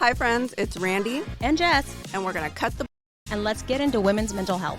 Hi, friends. It's Randy, and Jess, and we're going to cut the... and let's get into women's mental health.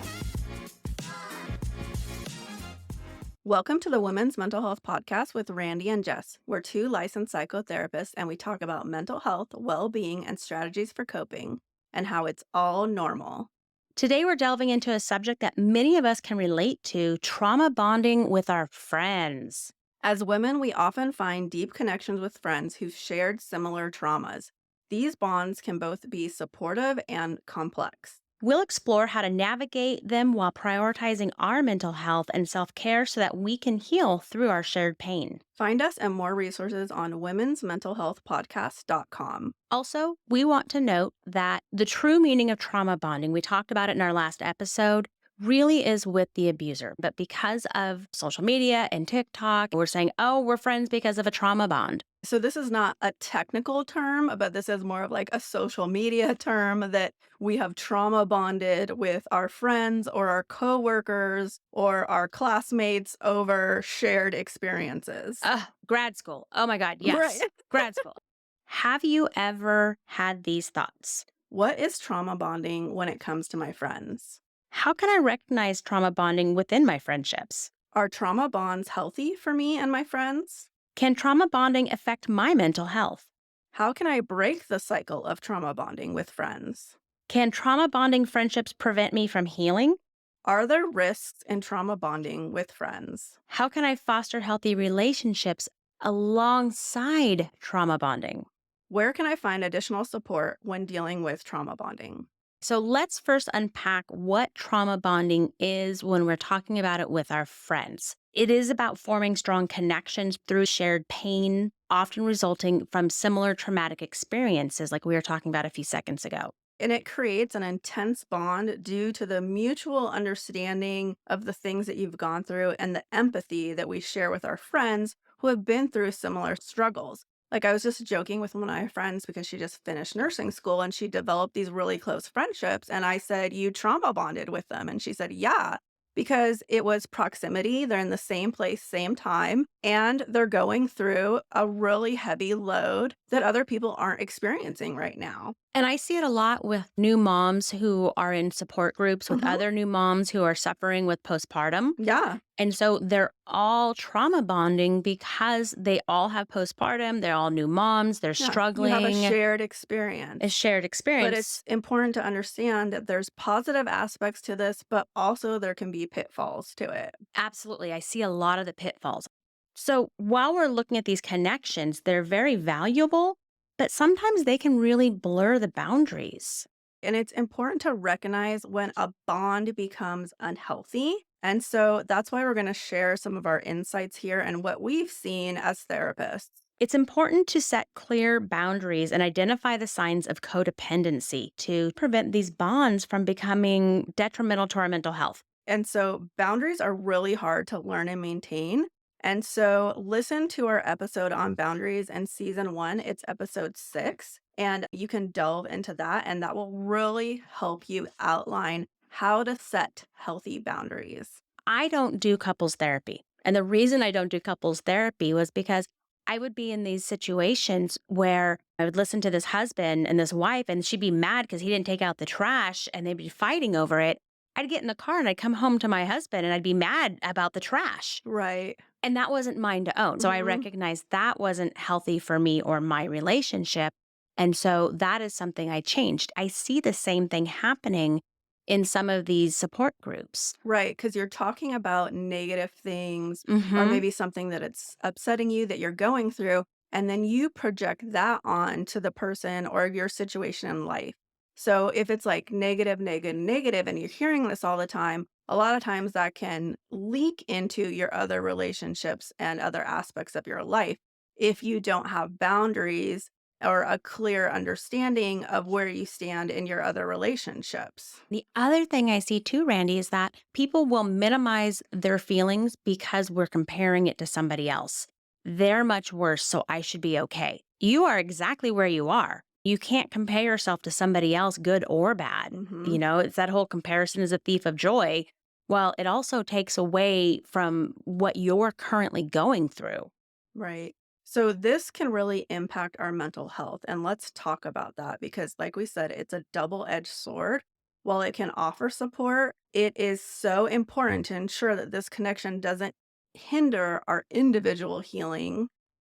Welcome to the Women's Mental Health Podcast with Randy and Jess. We're two licensed psychotherapists, and we talk about mental health, well-being, and strategies for coping, and how it's all normal. Today, we're delving into a subject that many of us can relate to: trauma bonding with our friends. As women, we often find deep connections with friends who've shared similar traumas. These bonds can both be supportive and complex. We'll explore how to navigate them while prioritizing our mental health and self-care so that we can heal through our shared pain. Find us and more resources on womensmentalhealthpodcast.com. Also, we want to note that the true meaning of trauma bonding, we talked about it in our last episode, really is with the abuser. But because of social media and TikTok, we're saying, oh, we're friends because of a trauma bond. So this is not a technical term, but this is more of like a social media term that we have trauma bonded with our friends or our coworkers or our classmates over shared experiences. Grad school. Oh my God, yes. Right. Grad school. Have you ever had these thoughts? What is trauma bonding when it comes to my friends? How can I recognize trauma bonding within my friendships? Are trauma bonds healthy for me and my friends? Can trauma bonding affect my mental health? How can I break the cycle of trauma bonding with friends? Can trauma bonding friendships prevent me from healing? Are there risks in trauma bonding with friends? How can I foster healthy relationships alongside trauma bonding? Where can I find additional support when dealing with trauma bonding? So let's first unpack what trauma bonding is when we're talking about it with our friends. It is about forming strong connections through shared pain, often resulting from similar traumatic experiences like we were talking about a few seconds ago. And it creates an intense bond due to the mutual understanding of the things that you've gone through and the empathy that we share with our friends who have been through similar struggles. Like, I was just joking with one of my friends because she just finished nursing school and she developed these really close friendships. And I said, "You trauma bonded with them?" And she said, "Yeah, because it was proximity. They're in the same place, same time, and they're going through a really heavy load that other people aren't experiencing right now." And I see it a lot with new moms who are in support groups with Mhm. other new moms who are suffering with postpartum. Yeah. And so they're all trauma bonding because they all have postpartum. They're all new moms. They're Yeah, struggling. you have a shared experience. A shared experience. But it's important to understand that there's positive aspects to this, but also there can be pitfalls to it. Absolutely. I see a lot of the pitfalls. So while we're looking at these connections, they're very valuable, but sometimes they can really blur the boundaries. And it's important to recognize when a bond becomes unhealthy. And so that's why we're going to share some of our insights here and what we've seen as therapists. It's important to set clear boundaries and identify the signs of codependency to prevent these bonds from becoming detrimental to our mental health. And so boundaries are really hard to learn and maintain. And so listen to our episode on boundaries in season 1. It's episode 6. And you can delve into that. And that will really help you outline how to set healthy boundaries. I don't do couples therapy. And the reason I don't do couples therapy was because I would be in these situations where I would listen to this husband and this wife, and she'd be mad because he didn't take out the trash and they'd be fighting over it. I'd get in the car and I'd come home to my husband and I'd be mad about the trash. Right. And that wasn't mine to own. So I recognized that wasn't healthy for me or my relationship. And so that is something I changed. I see the same thing happening in some of these support groups. Right. Because you're talking about negative things or Mhm. maybe something that it's upsetting you that you're going through. And then you project that on to the person or your situation in life. So if it's like negative, negative, negative, and you're hearing this all the time, a lot of times that can leak into your other relationships and other aspects of your life if you don't have boundaries or a clear understanding of where you stand in your other relationships. The other thing I see too, Randy, is that people will minimize their feelings because we're comparing it to somebody else. They're much worse, so I should be okay. You are exactly where you are. You can't compare yourself to somebody else, good or bad. Mhm. It's that whole comparison is a thief of joy. Well, it also takes away from what you're currently going through. Right. So, this can really impact our mental health. And let's talk about that because, like we said, it's a double edged sword. While it can offer support, it is so important to ensure that this connection doesn't hinder our individual healing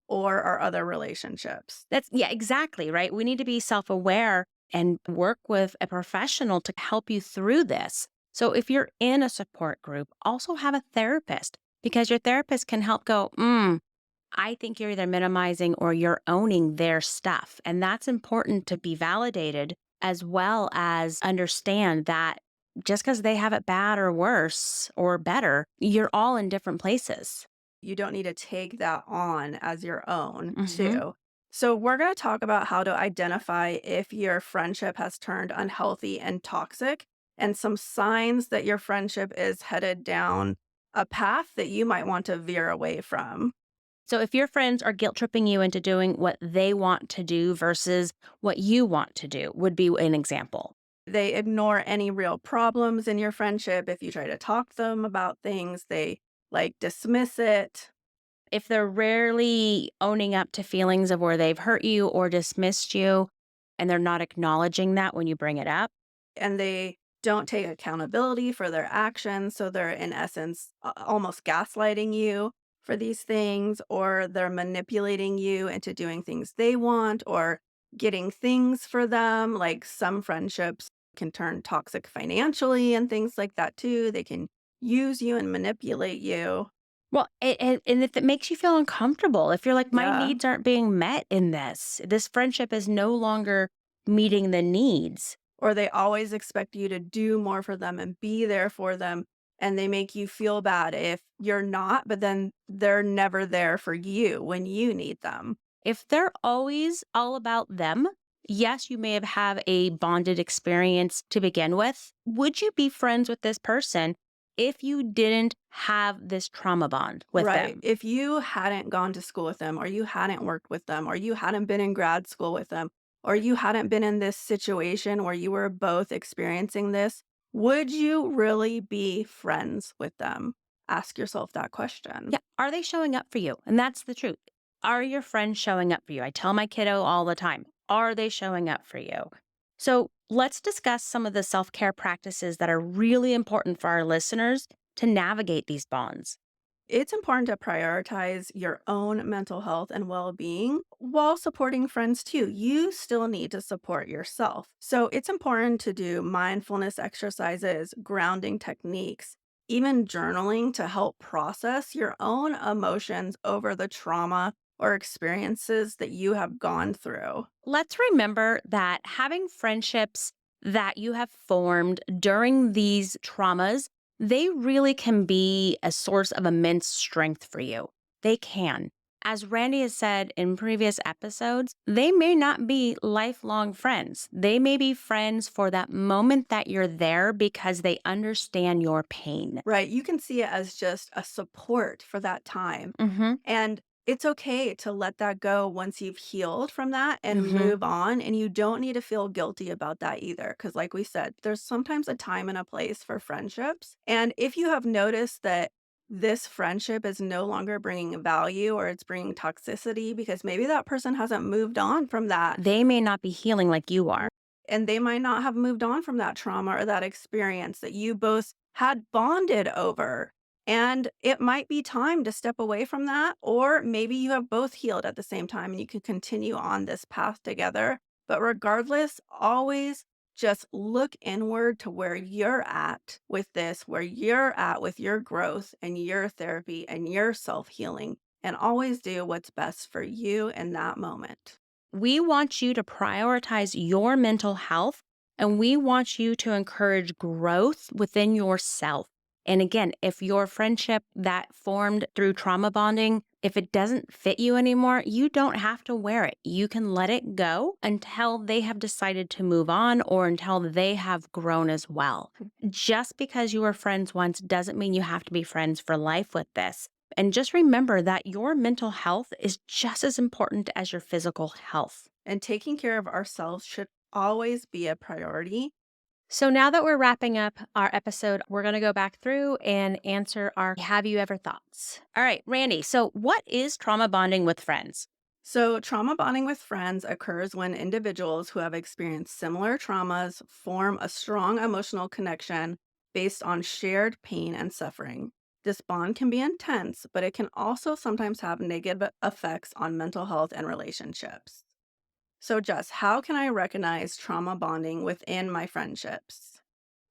or our other relationships. Yeah, exactly, right? We need to be self aware and work with a professional to help you through this. So if you're in a support group, also have a therapist because your therapist can help go, I think you're either minimizing or you're owning their stuff. And that's important to be validated as well as understand that just because they have it bad or worse or better, you're all in different places. You don't need to take that on as your own, Hmm. too. So, we're going to talk about how to identify if your friendship has turned unhealthy and toxic, and some signs that your friendship is headed down a path that you might want to veer away from. So if your friends are guilt tripping you into doing what they want to do versus what you want to do, would be an example. They ignore any real problems in your friendship. If you try to talk to them about things, they like dismiss it. If they're rarely owning up to feelings of where they've hurt you or dismissed you, and they're not acknowledging that when you bring it up, And they don't take accountability for their actions. So they're, in essence, almost gaslighting you for these things, or they're manipulating you into doing things they want or getting things for them. Like some friendships can turn toxic financially and things like that too. They can use you and manipulate you. well, and if it makes you feel uncomfortable, if you're like, my Yeah. needs aren't being met in this friendship is no longer meeting the needs. Or they always expect you to do more for them and be there for them, and they make you feel bad if you're not, but then they're never there for you when you need them. If they're always all about them, yes, you may have a bonded experience to begin with. Would you be friends with this person if you didn't have this trauma bond with Right. them? If you hadn't gone to school with them, or you hadn't worked with them, or you hadn't been in grad school with them, or you hadn't been in this situation where you were both experiencing this, would you really be friends with them? Ask yourself that question. Yeah. Are they showing up for you? And that's the truth. Are your friends showing up for you? I tell my kiddo all the time, are they showing up for you? So let's discuss some of the self care practices that are really important for our listeners to navigate these bonds. It's important to prioritize your own mental health and well being while supporting friends too. You still need to support yourself. So it's important to do mindfulness exercises, grounding techniques, even journaling to help process your own emotions over the trauma or experiences that you have gone through. Let's remember that having friendships that you have formed during these traumas, they really can be a source of immense strength for you. They can. As Randy has said in previous episodes, they may not be lifelong friends. They may be friends for that moment that you're there because they understand your pain. Right? You can see it as just a support for that time. Mhm. And it's okay to let that go once you've healed from that and Mhm. move on. And you don't need to feel guilty about that either. Because, like we said, there's sometimes a time and a place for friendships. And if you have noticed that this friendship is no longer bringing value or it's bringing toxicity because maybe that person hasn't moved on from that, They may not be healing like you are. and they might not have moved on from that trauma or that experience that you both had bonded over. And it might be time to step away from that, or maybe you have both healed at the same time and you can continue on this path together. But regardless, always just look inward to where you're at with this, where you're at with your growth and your therapy and your self healing, and always do what's best for you in that moment. We want you to prioritize your mental health and we want you to encourage growth within yourself. And again, if your friendship that formed through trauma bonding, if it doesn't fit you anymore, you don't have to wear it. You can let it go until they have decided to move on or until they have grown as well. Just because you were friends once doesn't mean you have to be friends for life with this. And just remember that your mental health is just as important as your physical health. And taking care of ourselves should always be a priority. So now that we're wrapping up our episode, we're going to go back through and answer our have you ever thoughts. All right, Randy. So, what is trauma bonding with friends? So, trauma bonding with friends occurs when individuals who have experienced similar traumas form a strong emotional connection based on shared pain and suffering. This bond can be intense, but it can also sometimes have negative effects on mental health and relationships. So, Jess, how can I recognize trauma bonding within my friendships?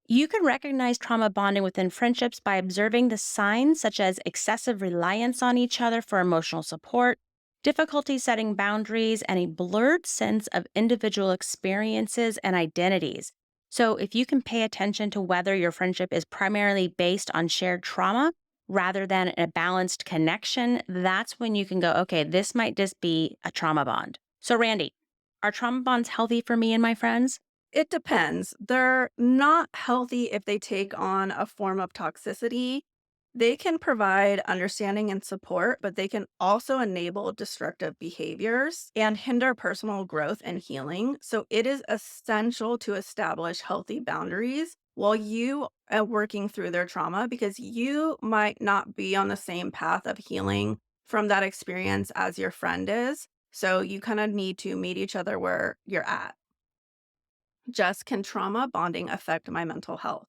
You can recognize trauma bonding within friendships by observing the signs such as excessive reliance on each other for emotional support, difficulty setting boundaries, and a blurred sense of individual experiences and identities. So, if you can pay attention to whether your friendship is primarily based on shared trauma rather than a balanced connection, that's when you can go, okay, this might just be a trauma bond. So, Randy, are trauma bonds healthy for me and my friends? It depends. They're not healthy if they take on a form of toxicity. They can provide understanding and support, but they can also enable destructive behaviors and hinder personal growth and healing. So it is essential to establish healthy boundaries while you are working through their trauma because you might not be on the same path of healing from that experience as your friend is. So you kind of need to meet each other where you're at. Just can trauma bonding affect my mental health?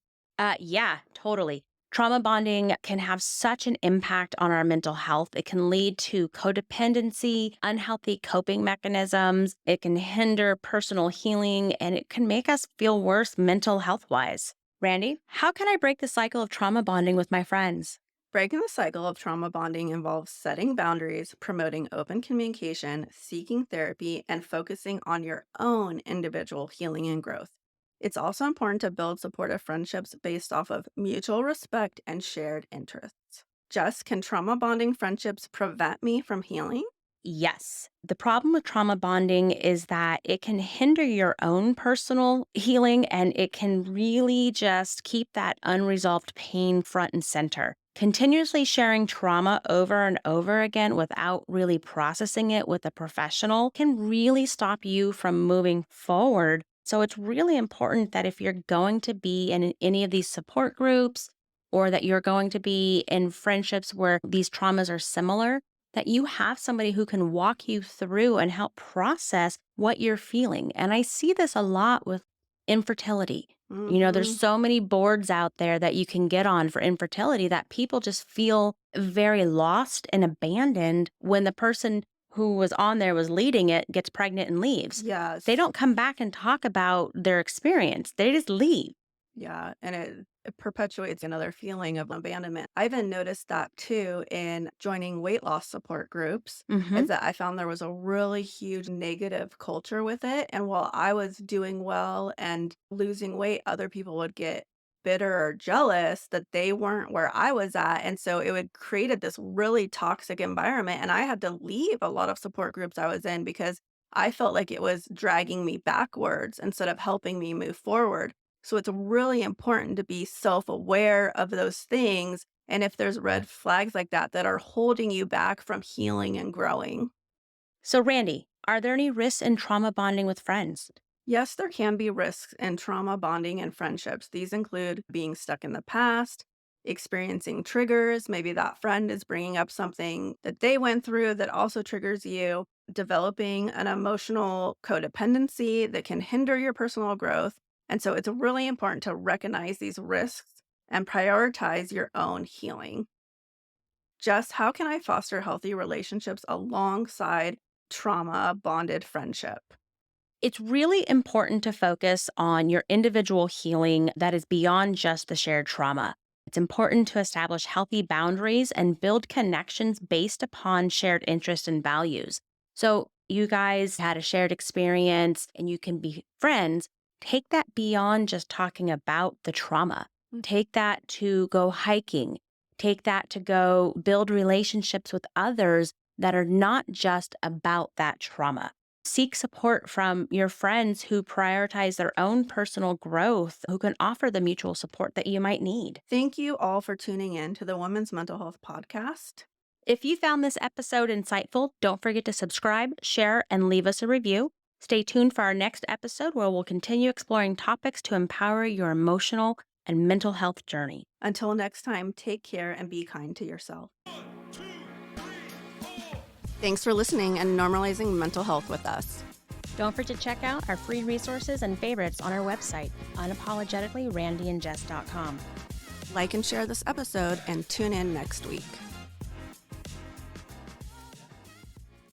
Yeah, totally. Trauma bonding can have such an impact on our mental health. It can lead to codependency, unhealthy coping mechanisms. It can hinder personal healing, and it can make us feel worse mental health wise. Randy, how can I break the cycle of trauma bonding with my friends? Breaking the cycle of trauma bonding involves setting boundaries, promoting open communication, seeking therapy, and focusing on your own individual healing and growth. It's also important to build supportive friendships based off of mutual respect and shared interests. Jess, can trauma bonding friendships prevent me from healing? Yes. The problem with trauma bonding is that it can hinder your own personal healing and it can really just keep that unresolved pain front and center. Continuously sharing trauma over and over again without really processing it with a professional can really stop you from moving forward. So it's really important that if you're going to be in any of these support groups or that you're going to be in friendships where these traumas are similar, that you have somebody who can walk you through and help process what you're feeling. And I see this a lot with infertility. There's Hmm. so many boards out there that you can get on for infertility that people just feel very lost and abandoned when the person who was on there was leading it gets pregnant and leaves. They Yes. don't come back and talk about their experience. They just leave. Yeah, and it perpetuates another feeling of abandonment. I even noticed that too in joining weight loss support groups, is Mhm. that I found there was a really huge negative culture with it. And while I was doing well and losing weight, other people would get bitter or jealous that they weren't where I was at. And so it would created this really toxic environment. And I had to leave a lot of support groups I was in because I felt like it was dragging me backwards instead of helping me move forward. So it's really important to be self-aware of those things, and if there's red flags like that that are holding you back from healing and growing. So, Randy, are there any risks in trauma bonding with friends? Yes, there can be risks in trauma bonding and friendships. These include being stuck in the past, experiencing triggers. Maybe that friend is bringing up something that they went through that also triggers you, developing an emotional codependency that can hinder your personal growth. And so it's really important to recognize these risks and prioritize your own healing. Just how can I foster healthy relationships alongside trauma bonded friendship? It's really important to focus on your individual healing that is beyond just the shared trauma. It's important to establish healthy boundaries and build connections based upon shared interests and values. So, you guys had a shared experience and you can be friends. Take that beyond just talking about the trauma. Take that to go hiking. Take that to go build relationships with others that are not just about that trauma. Seek support from your friends who prioritize their own personal growth, who can offer the mutual support that you might need. Thank you all for tuning in to the Women's Mental Health Podcast. If you found this episode insightful, don't forget to subscribe, share, and leave us a review. Stay tuned for our next episode where we'll continue exploring topics to empower your emotional and mental health journey. Until next time, take care and be kind to yourself. Thanks for listening and normalizing mental health with us. Don't forget to check out our free resources and favorites on our website, unapologeticallyrandyandjess.com. Like and share this episode and tune in next week.